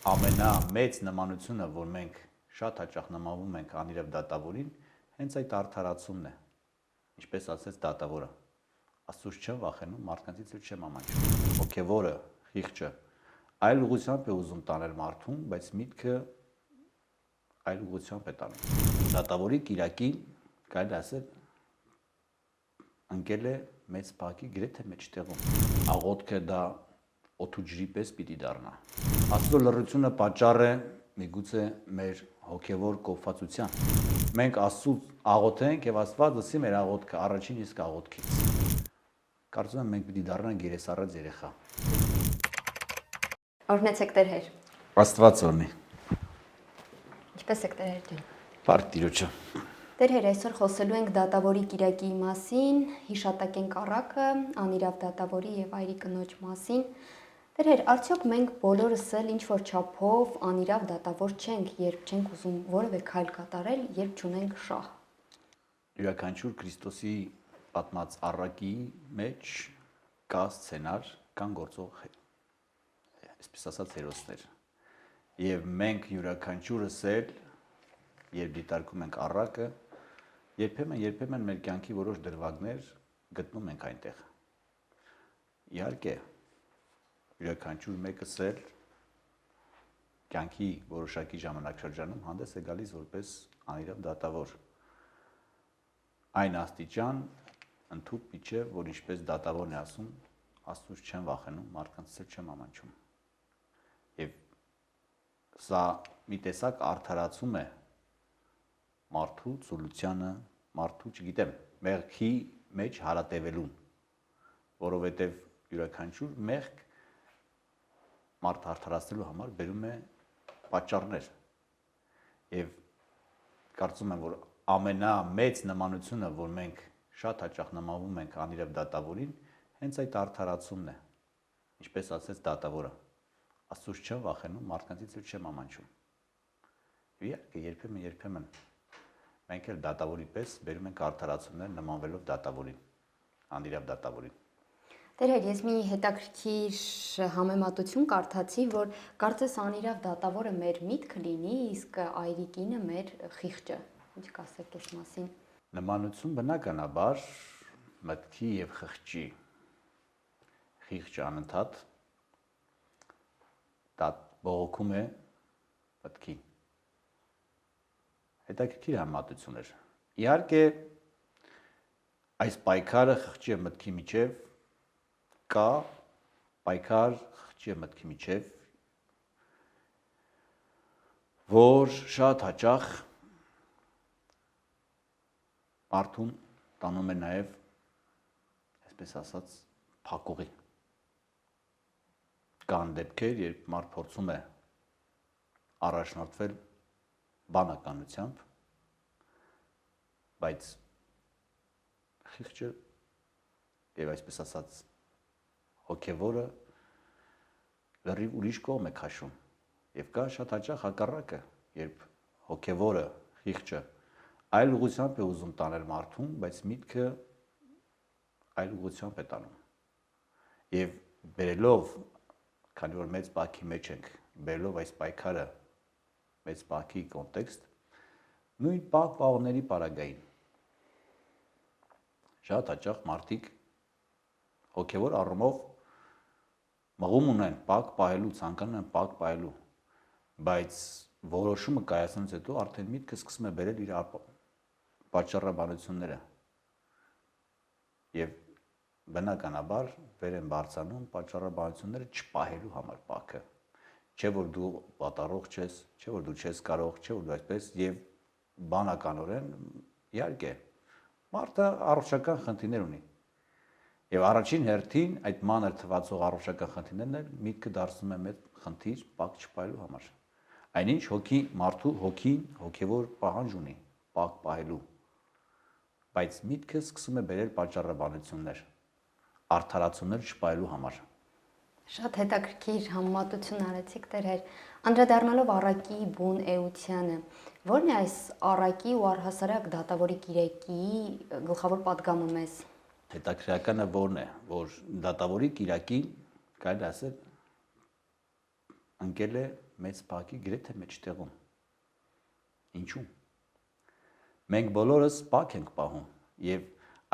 ամենամեծ նմանությունը, որ մենք շատ հաճախ նմանվում ենք անիրավ դատավորին, հենց այդ արդարացումն է, ինչպես ասեց դատավորը, Աստծուց չեմ վախենում, մարդկանցից էլ չեմ ամաչում, հոգևորը, խիղճը, այլ ուղղությամբ է ուզում տանել մարդուն, բայց միտքը այլ ուղղությամբ է տանում։ Դատավորի կիրակին, կարելի ասել, ընկել է մեծ փակի գրեթե մեջտեղում։ Աղոթքը դա օդու ջրի պես պիտի դառնա։ Աստծո լռությունը պատճառ է միգուցե մեր հոգևոր կոփվածության։ Մենք Աստծուց աղոթենք եւ Աստված լսի մեր աղոթքը առաջին իսկ աղոթքից։ Կարծում եմ մենք պիտի դառնանք երեսառած երեխա։ Օրհնեցեք Տեր Հեր։ Աստված օրհնի։ Ինչպե՞ս եք Տեր Հեր ջան։ Բարդ Տիրոջը։ Տեր Հեր, այսօր խոսելու ենք դատավորի կիրակի մասին, հիշատակենք առակը, անիրավ դատավորի եւ այրի կնոջ մասին։ Տեր Հեր, արդյոք մենք բոլորս էլ ինչ որ չափով անիրավ դատավոր չենք, երբ չենք ուզում որևէ քայլ կատարել, երբ չունենք շահ։ Յուրաքանչյուր Քրիստոսի պատմած առակի մեջ կա սցենար, կան գործող, այսպես ասած, հերոսներ։ Եվ մենք յուրաքանչյուրս էլ, երբ դիտարկում ենք առակը, երբեմն մեր կյանքի որոշ դրվագներ գտնում ենք այնտեղ։ Իհարկե, յուրաքանչյուր մեկս էլ կյանքի որոշակի ժամանակաշրջանում հանդես է գալիս որպես անիրավ դատավոր։ Այն աստիճան ընդհուպ միջև, որ ինչպես դատավորն է ասում, Աստծուց չեմ վախենում, մարդկանցից էլ չեմ ամաչում։ Եվ սա մի տեսակ արդարացում է մարդու ծուլությանը, մարդու, չգիտեմ, մեղքի մեջ հարատևելուն, որովհետև յուրաքանչյուր մեղք մարդ արդարացնելու համար բերում է պատճառներ։ Եվ կարծում եմ, որ ամենամեծ նմանությունը, որ մենք շատ հաճախ նմանվում ենք անիրավ դատավորին, հենց այդ արդարացումն է, ինչպես ասեց դատավորը, Աստծուց չեմ վախենում, մարդկանցից էլ չեմ ամաչում։ Իհարկե, երբեմն մենք էլ դատավորի պես բերում ենք արդարացումներ նմանվելով դատավորին, անիրավ դատավորին։ Տեր Հեր, ես մի հետաքրքիր համեմատություն կարդացի, որ կարծես անիրավ դատավորը մեր միտքը լինի, իսկ այրի կինը մեր խիղճը։ Ինչ կասեք այս մասին։ Նմանություն բնականաբար մտքի եւ խղճի խիղճը անընդհատ դա բողոքում է մտքին։ Հետաքրքիր համեմատություն էր։ Իհարկե այս պայքարը խղճի եւ մտքի միջև կա պայքար խղճի եւ մտքի միջև, որ շատ հաճախ մարդուն տանում է նաև, այսպես ասած, փակուղի։ Կան դեպքեր, երբ մարդ փորձում է առաջնորդվել բանականությամբ, բայց խիղճը եւ այսպես ասած հոգևորը լրիվ ուրիշ կողմ է քաշում։ Եվ կա շատ հաճախ հակառակը, երբ հոգևորը, խիղճը այլ ուղղությամբ է ուզում տանել մարդուն, բայց միտքը այլ ուղղությամբ է տանում։ Եվ բերելով, քանի որ մեծ պահքի մեջ ենք, բերելով այս պայքարը մեծ պահքի կոնտեքստ, նույն պահների պարագային շատ հաճախ մարդիկ հոգևոր առումով մղում ունեն պահք պահելու, ցանկանում են պահք պահելու, բայց որոշումը կայացնելուց հետո արդեն միտքը սկսում է բերել իր պատճառաբանությունները եւ բնականաբար վեր են բարձրանում պատճառաբանությունները չպահելու համար պահքը, չէ որ դու պատառող չես, չէ որ դու չես կարող, չէ որ դու այսպես եւ բանականորեն իհարկե մարդը առողջական խնդիրներ ունի եւ առաջին հերթին այդ մանր թվացող առողջական խնդիրներն էլ միտքը դարձնում է մեծ խնդիր պահք չպահելու համար։ Այնինչ մարդու հոգին հոգևոր պահանջ ունի պահք պահելու, բայց միտքը սկսում է բերել պատճառաբանություններ, արդարացումներ չպահելու համար։ Շատ հետաքրքիր համեմատություն արեցիք Տեր Հեր, անդրադառնալով առակի բուն էությանը, ո՞րն է այս առակի ու առհասարակ դատավորի կիրակի գլխավոր պատգամը մեզ։ Հետաքրքրականը որն է, որ դատավորի կիրակին կարելի ասել ընկել է մեծ բակի գրեթե մեջտեղում։ Ինչու՞։ Մենք բոլորս բակ ենք պահում եւ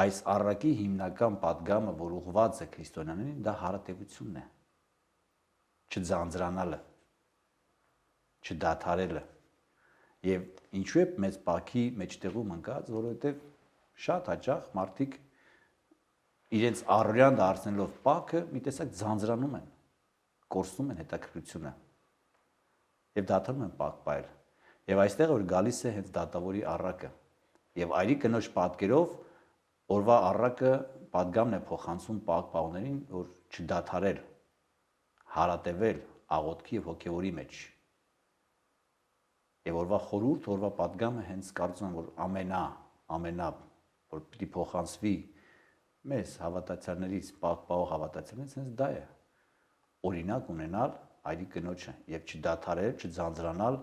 այս առակի հիմնական պատգամը, որ ուղղված է քրիստոնյաներին, դա հարատևությունն է։ Չձանձրանալը, չդադարելը։ Եվ ինչու է մեծ բակի մեջտեղում ընկած, որովհետեւ շատ հաճախ մարդիկ իրենց առօրյան դարձնելով բակը մի տեսակ ձանձրանում են, կորցնում են հետաքրքրությունը եւ դադարում են բակ պահել։ Եվ այստեղ որ գալիս է հենց դատավորի առակը եւ այրի կնոջ պատկերով օրվա առակը պատգամն է փոխանցում բակ պահողներին, որ չդադարել, հարատևել աղոթքի եւ հոգեվորի մեջ։ Եվ օրվա խորհուրդ, օրվա պատգամը հենց կարծում եմ, որ ամենա որ պիտի փոխանցվի մեզ հավատացյալներից, բակ պահող հավատացյալներից, հենց դա է։ Օրինակ ունենալ այրի կնոջը եւ չդադարել, չձանձրանալ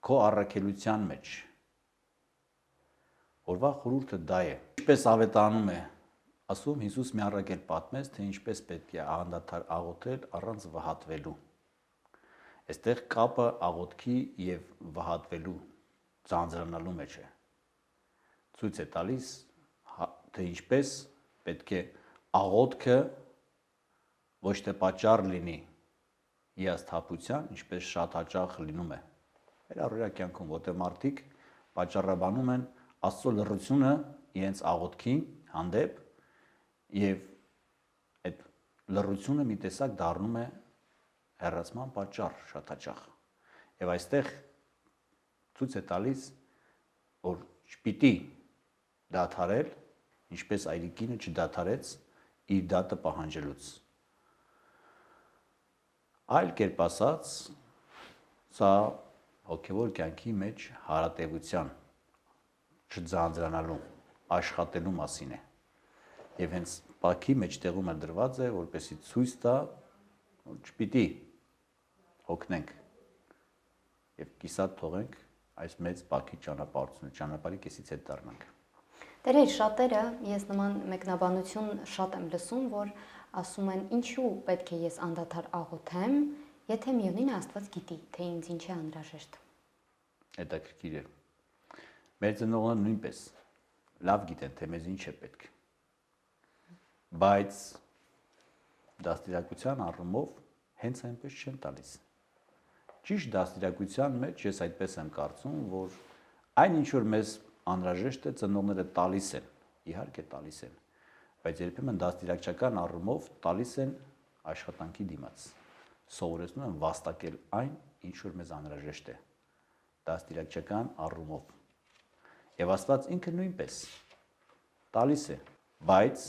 քո առաքելության մեջ։ Օրվա խորհուրդը դա է։ Ինչպես ավետարանում է ասում, Հիսուս մի առաքել պատմեց, թե ինչպես պետք է անդադար աղոթել առանց վհատվելու։ Այստեղ կապը աղոթքի եւ վհատվելու, ձանձրանալու մեջ է։ Ցույց է տալիս, թե ինչպես պետք է աղոթքը ոչ թե պատճառ լինի հիասթափության, ինչպես շատ հաճախ լինում է մեր առօրյա կյանքում, որտեղ մարդիկ պատճառաբանում են Աստծո լռությունը իրենց աղոթքին հանդեպ եւ այդ լռությունը մի տեսակ դառնում է հեռացման պատճառ շատ հաճախ։ Եվ այստեղ ցույց է տալիս, որ չպիտի դադարել, ինչպես այրիկինը չդադարեց իր դատը պահանջելուց։ Այլ կերպ ասած, սա հոգևոր կյանքի մեջ հարատևության, չձանձրանալու, աշխատելու մասին է։ Եվ հենց բակի մեջտեղում էլ դրված է, որպեսզի ցույց տա, որ չպիտի հոգնենք եւ կիսատ թողենք այս մեծ բակի ճանապարհի կեսից հետ դառնանք։ Տերեր, շատերը ես նման մեկնաբանություն շատ եմ լսում, որ ասում են, ինչու պետք է ես անդադար աղոթեմ, եթե միևնույն Աստված գիտի, թե ինձ ինչ է անհրաժեշտ։ Հետաքրքիր է։ Մեր ծնողները նույնպես լավ գիտեն, թե մեզ ինչ է պետք։ Բայց դաստիարակության առումով հենց այնպես չեն տալիս։ Ճիշտ դաստիարակության մեջ ես այդպես եմ կարծում, որ այն ինչ որ մեզ անհրաժեշտ է, ծնողները տալիս են, իհարկե տալիս են, բայց երբեմն դաստիարակչական առումով տալիս են աշխատանքի դիմաց, սովորեցնում են վաստակել այն, ինչ որ մեզ անհրաժեշտ է, դաստիարակչական առումով։ Եվ Աստված ինքը նույնպես տալիս է, բայց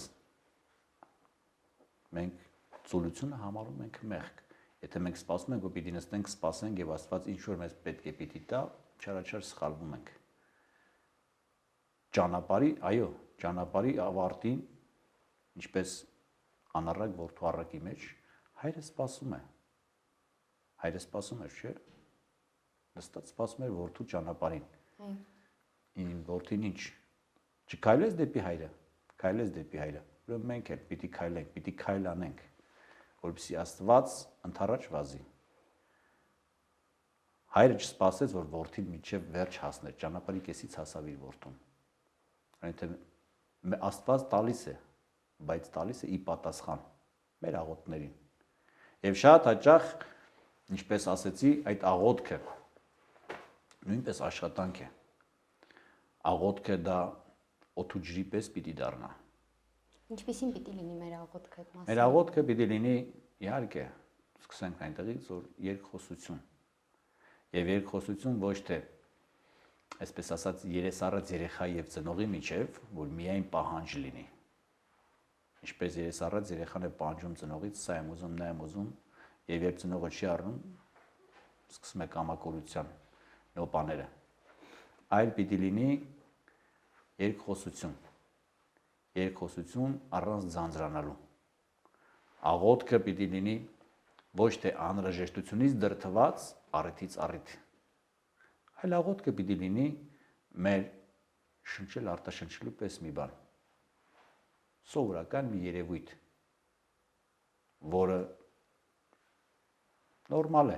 մենք ծուլությունը համարում ենք մեղք։ Եթե մենք սպասում ենք, որ պիտի նստենք, սպասենք եւ Աստված ինչ որ մեզ պետք է պիտի տա, չարաչար սխալվում ենք։ Ճանապարհի ավարտին, ինչպես անառակ որդու առակի մեջ, հայրը սպասում է։ Հայրը սպասում էր, չէ՞։ Նստած սպասում էր որդու ճանապարհին։ Որդին ինչ։ Չքայլես դեպի հայրը, քայլես դեպի հայրը։ Ուրեմն մենք էլ պիտի քայլենք, պիտի քայլանենք, որպեսզի Աստված ընդառաջ վազի։ Հայրը չսպասեց, որ որդին մինչև վերջ հասներ, ճանապարհի կեսից հասավ իր որդուն։ Այնինքն Աստված տալիս է, բայց տալիս է ի պատասխան մեր աղոթքներին։ Եվ շատ հաճախ, ինչպես ասեցի, այդ աղոթքը նույնպես աշխատանք է։ Աղոթքը դա օդու ջրի պես պիտի դառնա։ Ինչպիսին պիտի լինի մեր աղոթքը այդ մասին։ Մեր աղոթքը պիտի լինի, իհարկե, սկսենք այնտեղից, որ երկխոսություն։ Եվ երկխոսություն ոչ թե, այսպես ասած, երեսառած երեխա եւ ծնողի միջև, որ միայն պահանջ լինի։ Ինչպես երեսառած երեխան է պահանջում ծնողից, սա եմ ուզում, նա եմ ուզում, եւ երբ ծնողը չի առնում, սկսում է կամակորության նոպաները։ Այլ պիտի լինի երկխոսություն։ Երկխոսություն առանց ձանձրանալու։ Աղոթքը պիտի լինի ոչ թե անհրաժեշտությունից դրդված առիթից առիթ, այլ աղոթքը պիտի լինի մեր շնչել արտաշնչելու պես մի բան, սովորական մի երևույթ, որը Նորմալ է,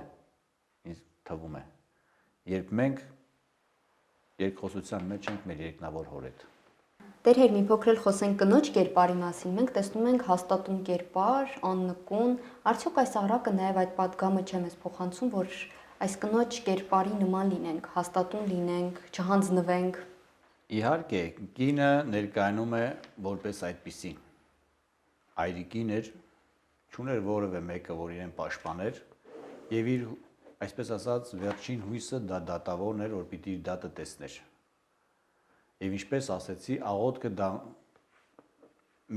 ինձ թվում է, երբ մենք երկխոսության մեջ ենք մեր երկնավոր հոր հետ։ Տեր հեր, մի փոքր էլ խոսենք կնոջ կերպարի մասին։ Մենք տեսնում ենք հաստատուն կերպար, աննկուն, արդյոք այս առակը նաև այդ պատգամը չէ մեզ փոխանցում, որ այս կնոջ կերպարի նման լինենք, հաստատուն լինենք, չհանձնվենք։ Իհարկե, կինը ներկայանում է որպես այդպիսի։ Այրիկին էր, չուներ որևէ մեկը, որ իրեն պաշտպաներ, եւ իր, այսպես ասած, վերջին հույսը դա դատավորն էր, որ պիտի իր դատը տեսներ։ Եվ ինչպես ասեցի, աղոթքը դա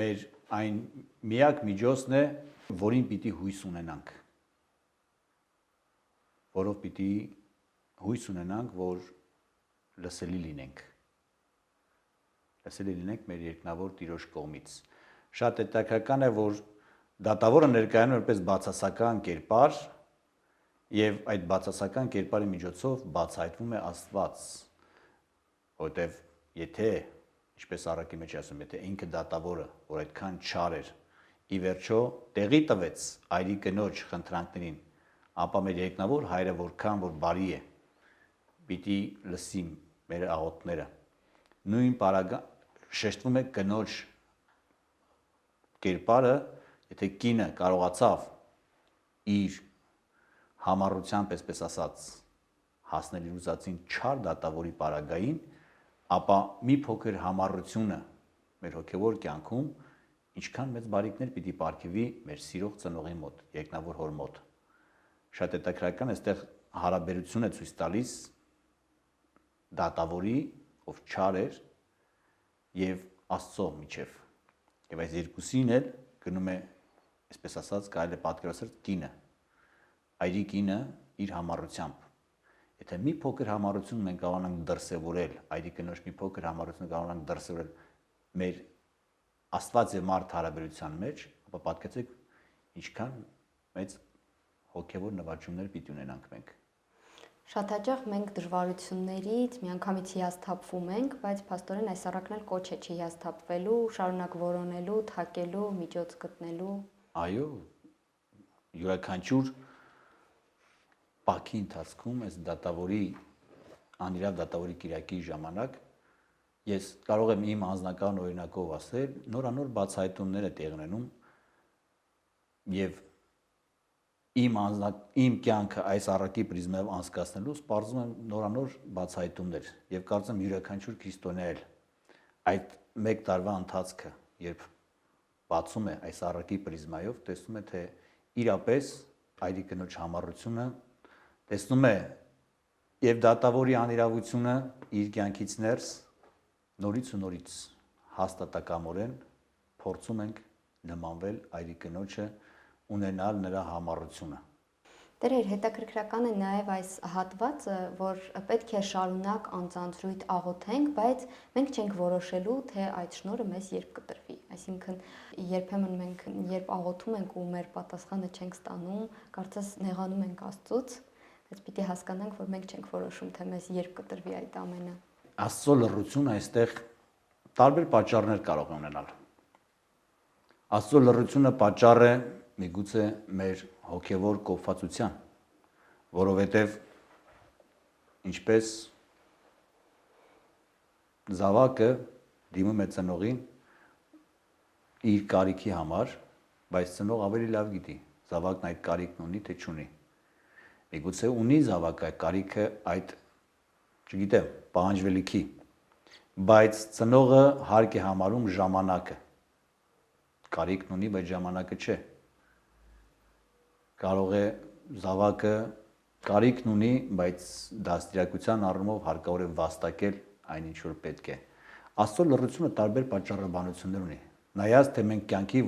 մեր այն միակ միջոցն է, որին պիտի հույս ունենանք։ Որով պիտի հույս ունենանք, որ լսելի լինենք։ Լսելի լինենք մեր երկնավոր Տիրոջ կողմից։ Շատ հետաքրքրական է, որ դատավորը ներկայանում է որպես բացասական կերպար, եւ այդ բացասական կերպարի միջոցով բացահայտվում է Աստված, որտեվ եթե, ինչպես առակի մեջ ասում, եթե ինքը դատավորը, որ այդքան չար էր, ի վերջո տեղի տվեց այրի կնոջ խնդրանքներին, ապա մեր երկնավոր հայրը որքան որ բարի է, պիտի լսի մեր աղոթքները։ Նույն շեշտվում է կնոջ կերպարը, եթե կինը կարողացավ իր համառությամբ, այսպես ասած, հասնել իր ուզածին չար դատավորի պարագային, ապա մի փոքր համառությունը մեր հոգևոր կյանքում ինչքան մեծ բարիքներ պիտի պարգևի մեր սիրող ծնողի մոտ, երկնավոր հոր մոտ։ Շատ հետաքրքրական է, այստեղ հարաբերություն է ցույց տալիս դատավորի, ով չար էր, եւ Աստծո միջև։ Եվ այս երկուսին էլ գնում է, այսպես ասած, կարելի է պատկերացնել կինը, այրի կինը իր համառությամբ։ Եթե մի փոքր համառություն մենք կարողանանք դրսևորել, այրի կնոջ մի փոքր համառություն կարողանանք դրսևորել մեր Աստված եւ մարդ հարաբերության մեջ, ապա պատկերացրեք ինչքան մեծ հոգեվոր նվաճումներ պիտի ունենանք մենք։ Շատ հաճախ մենք դժվարություններից միանգամից հիասթափվում ենք, բայց փաստորեն այս առակն էլ կոչ է չհիասթափվելու, շարունակ որոնելու, թակելու, միջոց գտնելու։ Այո, յուրաքանչյուր պահքի ընթացքում այս դատավորի անիրավ դատավորի կիրակի ժամանակ ես կարող եմ իմ անձնական օրինակով ասել, նորանոր բացահայտումներ է տեղ ունենում եւ իմ կյանքը այս առակի պրիզմայով անցկացնելուց պարզում եմ նորանոր բացահայտումներ եւ կարծում եմ յուրաքանչյուր քրիստոնյա էլ այդ մեկ տարվա ընթացքը, երբ բացում է այս առակի պրիզմայով, տեսնում է թե իրապես այրի կնոջ համառությունը, տեսնում է եւ դատավորի անիրավությունը իր կյանքից ներս նորից ու նորից հաստատակամորեն փորձում ենք նմանվել այրի կնոջը, ունենալ նրա համառությունը։ Տերեր, հետաքրքրական է նաև այս հատվածը, որ պետք է շարունակ անձանձրույթ աղոթենք, բայց մենք չենք որոշելու, թե այդ շնորհը մեզ երբ կտրվի։ Այսինքն, երբեմն մենք երբ աղոթում ենք ու մեր պատասխանը չենք ստանում, կարծես նեղանում ենք Աստծուց, բայց պիտի հասկանանք, որ մենք չենք որոշում, թե մեզ երբ կտրվի այդ ամենը։ Աստծո լռությունը այստեղ տարբեր պատճառներ կարող է ունենալ։ Աստծո լռությունը պատճառ է միգուցե մեր հոգևոր կոփվածության, որովհետև ինչպես զավակը դիմում է ծնողին իր կարիքի համար, բայց ծնող ավելի լավ գիտի, զավակն այդ կարիքն ունի թե չունի։ Միգուցե ունի զավակը կարիքը այդ, չգիտեմ, պահանջվելիքի, բայց ծնողը հարկ է համարում ժամանակը։ Կարիքն ունի, բայց ժամանակը չէ։ Կարող է զավակը կարիքն ունի, բայց դաստիարակության առումով հարկավոր է վաստակել այն ինչ որ պետք է։ Աստծո լռությունը տարբեր պատճառաբանություններ ունի։ Նայած թե մենք կյանքի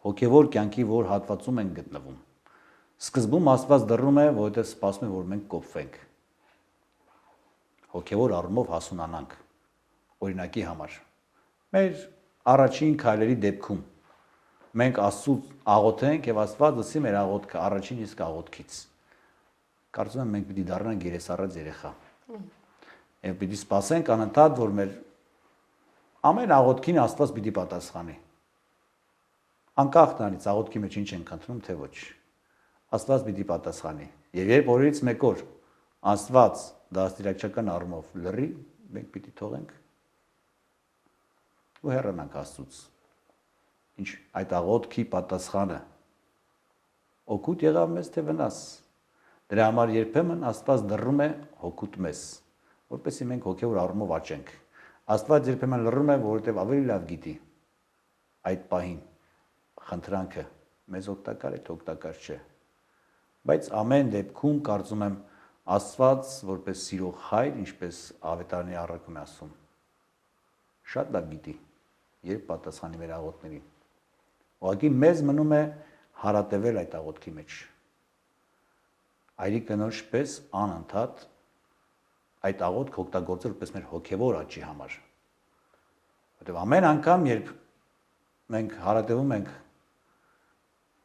հոգևոր կյանքի որ հատվածում ենք գտնվում։ Սկզբում Աստված դռնում է, որովհետև սպասում է, որ մենք կոփվենք։ Հոգևոր առումով հասունանանք։ Օրինակի համար։ Մեր առաջին քայլերի դեպքում մենք Աստծուց աղոթենք եւ Աստված լսի մեր աղոթքը առաջին իսկ աղոթքից։ Կարծում եմ մենք պիտի դառնանք երեսառած երեխա։ Եվ պիտի սպասենք անընդհատ, որ մեր ամեն աղոթքին Աստված պիտի պատասխանի։ Անկախ նրանից աղոթքի մեջ ինչ ենք խնդրում, թե ոչ։ Աստված պիտի պատասխանի։ Եվ երբ օրերից մեկ օր Աստված դաստիարակչական առումով լռի, մենք պիտի թողենք ու հեռանանք Աստծուց։ Ինչ այդ աղոթքի պատասխանը օգուտ եղավ մեզ թե վնաս։ Դրա համար երբեմն Աստված դռում է հոգուտ մեզ, որպեսզի մենք հոգևոր առումով աճենք։ Աստված երբեմն լռում է, որովհետև ավելի լավ գիտի այդ պահին խնդրանքը մեզ օգտակար է, թե օգտակար չէ։ Բայց ամեն դեպքում կարծում եմ Աստված որպես սիրող հայր, ինչպես Ավետարանի առակում է ասում, շատ լավ գիտի, երբ պատասխանի մեր աղոթքներին։ Ուղղակի մեզ մնում է հարատևել այդ աղոթքի մեջ։ Այրի կնոջ պես անընդհատ այդ աղոթքը օգտագործել որպես մեր հոգևոր աճի համար։ Որտեղ ամեն անգամ, երբ մենք հարատևում ենք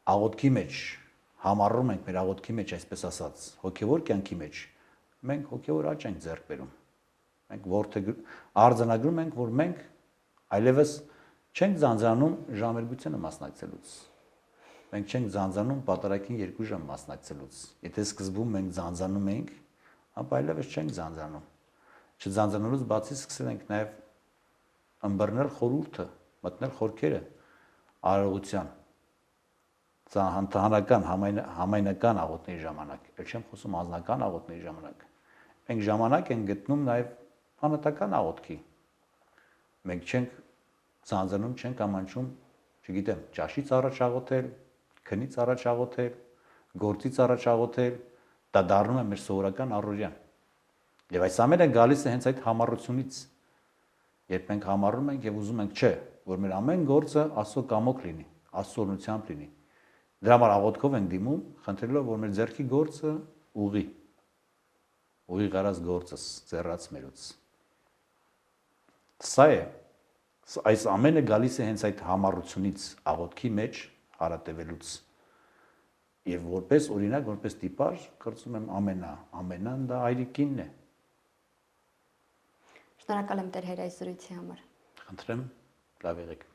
աղոթքի մեջ, համառում ենք մեր աղոթքի մեջ, այսպես ասած, հոգևոր կյանքի մեջ, մենք հոգևոր աճ ենք ձեռք բերում։ Մենք արձանագրում ենք, որ մենք այլևս չենք ձանձրանում ժամերգությանը մասնակցելուց։ Մենք չենք ձանձրանում պատարագին 2 ժամ մասնակցելուց։ Եթե սկզբում մենք ձանձրանում էինք, ապա այլևս չենք ձանձրանում։ Չձանձրանալուց բացի սկսել ենք նաև ըմբռնել խորհուրդը, մտնել խորքերը արարողության հանրական համայնական աղոթների ժամանակ, էլ չեմ խոսում անձնական աղոթների ժամանակ, մենք ժամանակ ենք գտնում նաև անհատական աղոթքի։ Մենք չենք ձանձրանում, չենք ամաչում, չգիտեմ, ճաշից առաջ աղոթել, քնից առաջ աղոթել, գործից առաջ աղոթել, դա դառնում է մեր սովորական առօրյան։ Եվ այս ամենը գալիս է հենց այդ համառությունից, երբ մենք համառում ենք եւ ուզում ենք, չէ, որ մեր ամեն գործը Աստծո կամոք լինի, Աստծո օրհնությամբ լինի։ Դրա համար աղոթքով ենք դիմում, խնդրելով, որ մեր ձեռքի գործը ուղի գարած գործս ձեռած մերուց։ Սա է, այս ամենը գալիս է հենց այդ համառությունից, աղոթքի մեջ հարատևելուց։ Եվ որպես օրինակ, որպես տիպար, կարծում եմ ամենան դա այրիկինն է։ Շնորհակալ եմ Տեր Հեր այս զրույցի համար։ Խնդրեմ, լավ եղեք։